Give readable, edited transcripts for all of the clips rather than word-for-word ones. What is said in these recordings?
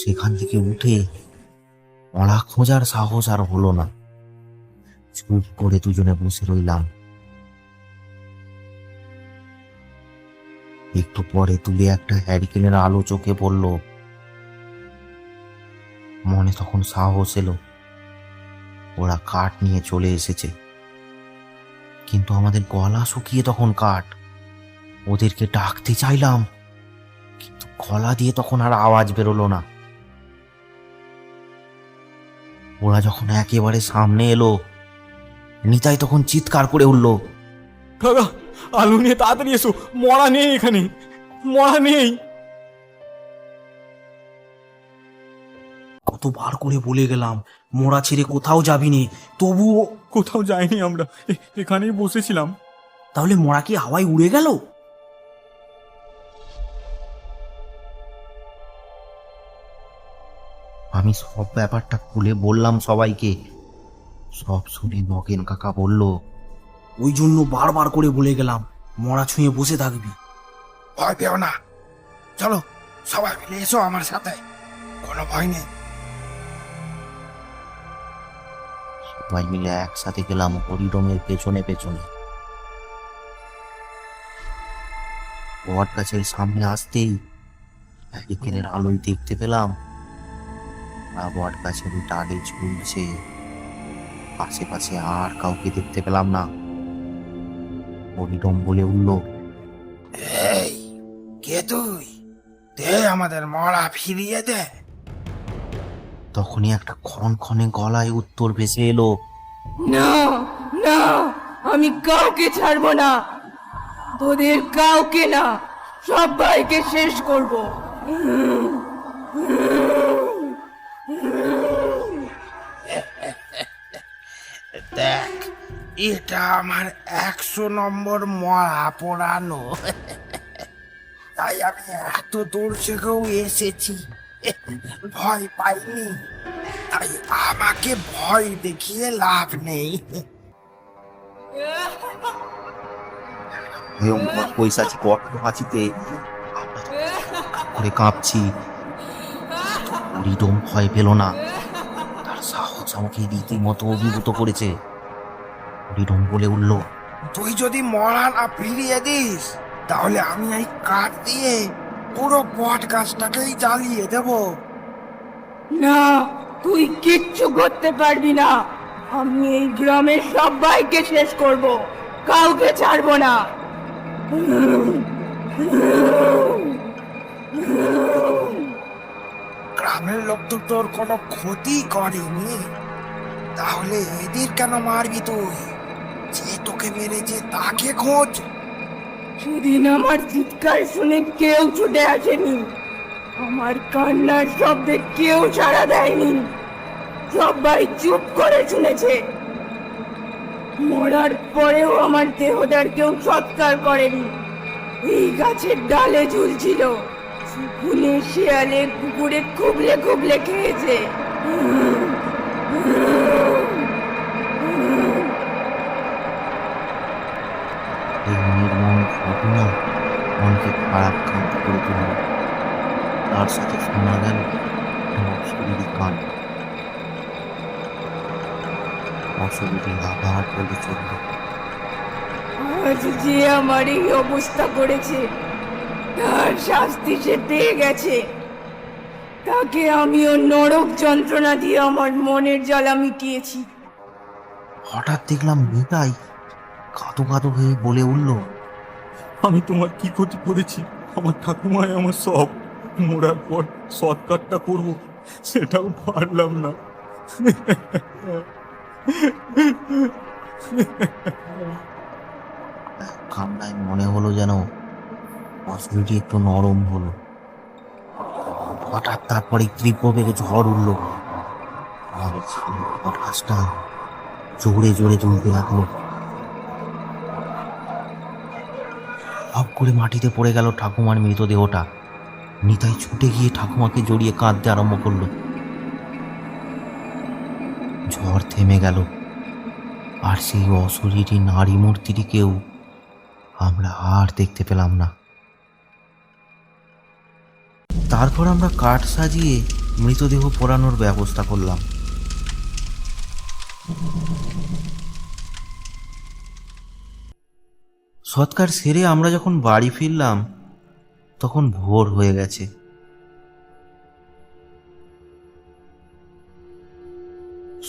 সেখান থেকে উঠে মরা খোঁজার সাহস আর হলো না। চুপ করে দুজনে বসে রইলাম। একটু পরে তুলে একটা হ্যারিকেনের আলো চোখে পড়ল। মনে তখন সাহস এলো, ওরা কাঠ নিয়ে চলে এসেছে। কিন্তু আমাদের গলা শুকিয়ে তখন কাঠ। ওদেরকে ডাকতে চাইলাম, কিন্তু গলা দিয়ে তখন আর আওয়াজ বেরোলো না। ওরা যখন একেবারে সামনে এলো, নিতাই তখন চিৎকার করে উঠল, কাকা, আলু নিয়ে তাড়াতাড়ি এসো, মরা নেই এখানে, মরা নেই। কতবার করে বলে গেলাম মোড়া ছেড়ে কোথাও যাবি নে, তবুও। কোথাও যাইনি আমরা, এখানেই বসেছিলাম। তাহলে মোড়া কি হাওয়ায় উড়ে গেল? আমি সব ব্যাপারটা খুলে বললাম সবাইকে। সব শুনে নগেন কাকা বলল, ওই জন্য বারবার করে বলে গেলাম মরা ছুঁয়ে বসে থাকবি। ভয় পেও না, চলো সবাই মিলে এসো আমার সাথে, কোনো ভয় নেই। সবাই মিলে একসাথে গেলাম হরিডমের পেছনে পেছনে। বট গাছের সামনে আসতেই হ্যারিকেনের আলোয় দেখতে পেলাম বট গাছের ডালে ঝুলছে। আশেপাশে আর কাউকে দেখতে পেলাম না। হরিডম বলে উঠল, এই কে তুই? দে আমাদের মরা ফিরিয়ে দে। তখনই একটা ক্ষণক্ষণে গলায় উত্তর ভেসে এলো, না না, আমি কাউকে ছাড়বো না, তোদের কাউকে না, সবাইকে শেষ করব। দেখ, এটা আমার 100 নম্বর মরা পোড়ানো, তাই আমি এত দূর থেকেও এসেছি, ভয় পাইনি। তাই আমাকে ভয় দেখিয়ে লাভ নেই। ভয়ঙ্কর পৈশাচিক অট্ট হাঁচিতে করে কাঁপছি। হরিডম ভয় পেল না, তার সাহস আমাকে রীতিমতো অভিভূত করেছে। হরিডম বলে উঠল, তুই যদি মরা না ফিরিয়ে দিস, তাহলে আমি এই কাঠ দিয়ে পুরো বট গাছটাকেই জ্বালিয়ে দেব। না, তুই কিচ্ছু করতে পারবি না, আমি এই গ্রামের সবাইকে শেষ করব, কাউকে ছাড়বো না। গ্রামের লোক তো তোর কোনো ক্ষতি করেনি, তাহলে এদের কেন মারবি তুই? যে তোকে মেরেছে তাকে খোঁজ। সেদিন আমার চিৎকার শুনে কেউ ছুটে আসেনি, আমার কান্নার শব্দে কেউ সাড়া দেয়নি, সবাই চুপ করে শুনেছে। মরার পরেও আমার দেহটার কেউ সৎকার করেনি। এই গাছের ডালে ঝুলছিল, শুকুনে শিয়ালে কুকুরে খুবলে খুবলে খেয়েছে। এই নির্মম ঘটনা মনকে খারাপ কান্ত করে তুলল। তার সাথে শোনা গেল অশরীরী কান। অশরীরী আবার বলে চলল, আজ যে আমার এই অবস্থা করেছে, তার শাস্তি সে পেয়ে গেছে। তাকে আমিও নরক যন্ত্রণা দিয়ে আমার মনের জ্বালা মিটিয়েছি। হঠাৎ দেখলাম নিতাই কাঁদো কাঁদো হয়ে বলে উঠল, আমি তোমার কি ক্ষতি করেছি? আমার ঠাকুমায় আমার সব, মরার পর সৎকারটা করবো সেটাও পারলাম না। কামড়ায় মনে হলো যেন অশরীরী একটু নরম হলো। হঠাৎ তারপরে তীব্র বেগে ঝড় উঠল। গাছটা জোরে জোরে তুলতে লাগলো। হপ করে মাটিতে পড়ে গেল ঠাকুমার মৃতদেহটা। নিতাই ছুটে গিয়ে ঠাকুমাকে জড়িয়ে কাঁদতে আরম্ভ করলো। ঝড় থেমে গেল, আর সেই অশরীরী নারী মূর্তিটিকেও আমরা আর দেখতে পেলাম না। তারপর আমরা কাঠ সাজিয়ে মৃতদেহ পোড়ানোর ব্যবস্থা করলাম। সৎকার সেরে আমরা যখন বাড়ি ফিরলাম তখন ভোর হয়ে গেছে।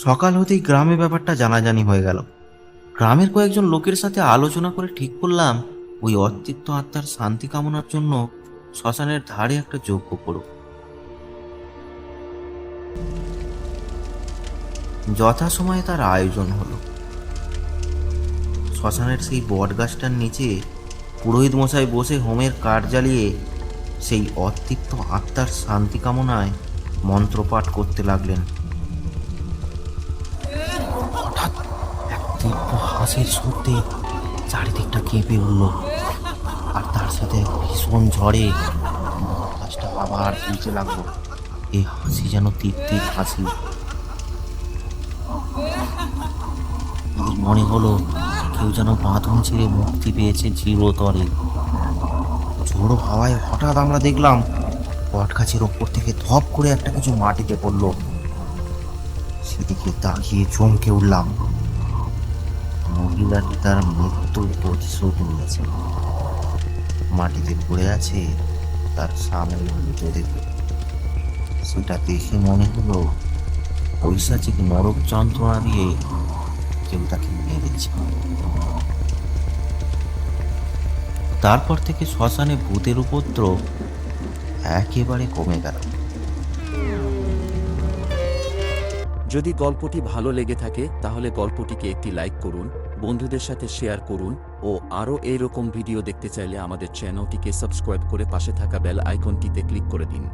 সকাল হতেই গ্রামে ব্যাপারটা জানাজানি হয়ে গেল। গ্রামের কয়েকজন লোকের সাথে আলোচনা করে ঠিক করলাম ওই অতৃপ্ত আত্মার শান্তি কামনার জন্য শ্মশানের ধারে একটা যজ্ঞ করব। যথাসময়ে তার আয়োজন হলো। শ্মশানের সেই বট গাছটার নিচে পুরোহিত মশাই বসে হোমের কাঠ জ্বালিয়ে সেই অতৃপ্ত আত্মার শান্তি কামনায় মন্ত্রপাঠ করতে লাগলেন। হঠাৎ এক তীব্র হাসির শব্দে চারিদিকটা কেঁপে উঠল, আর তার সাথে ভীষণ ঝড়ে গাছটা আবার দুলতে লাগলো। এই হাসি যেন তীর হাসি। মনে হলো কেউ যেন বাঁধন ছেড়ে মুক্তি পেয়েছে চিরতরে। ঝোড়ো হাওয়ায় হঠাৎ আমরা দেখলাম বট গাছের ওপর থেকে ধপ করে একটা কিছু মাটিতে পড়লো। সেদিকে তাকিয়ে চমকে উঠলাম। মহিলাটি তার মৃত্যুর প্রতিশোধ নিয়েছে। মাটিতে পড়ে আছে তার সামনে মৃতদেহ। সেটা দেখে মনে হলো পৈশাচিক নরক যন্ত্রণা দিয়ে কেউ তাকে মেরেছে। তারপর থেকে শ্মশানে ভূতের উপদ্রব একেবারে কমে গেল। যদি গল্পটি ভালো লেগে থাকে তাহলে গল্পটিকে একটি লাইক করুন, বন্ধুদের সাথে শেয়ার করুন ও আরও এইরকম ভিডিও দেখতে চাইলে আমাদের চ্যানেলটিকে সাবস্ক্রাইব করে পাশে থাকা বেল আইকনটিতে ক্লিক করে দিন।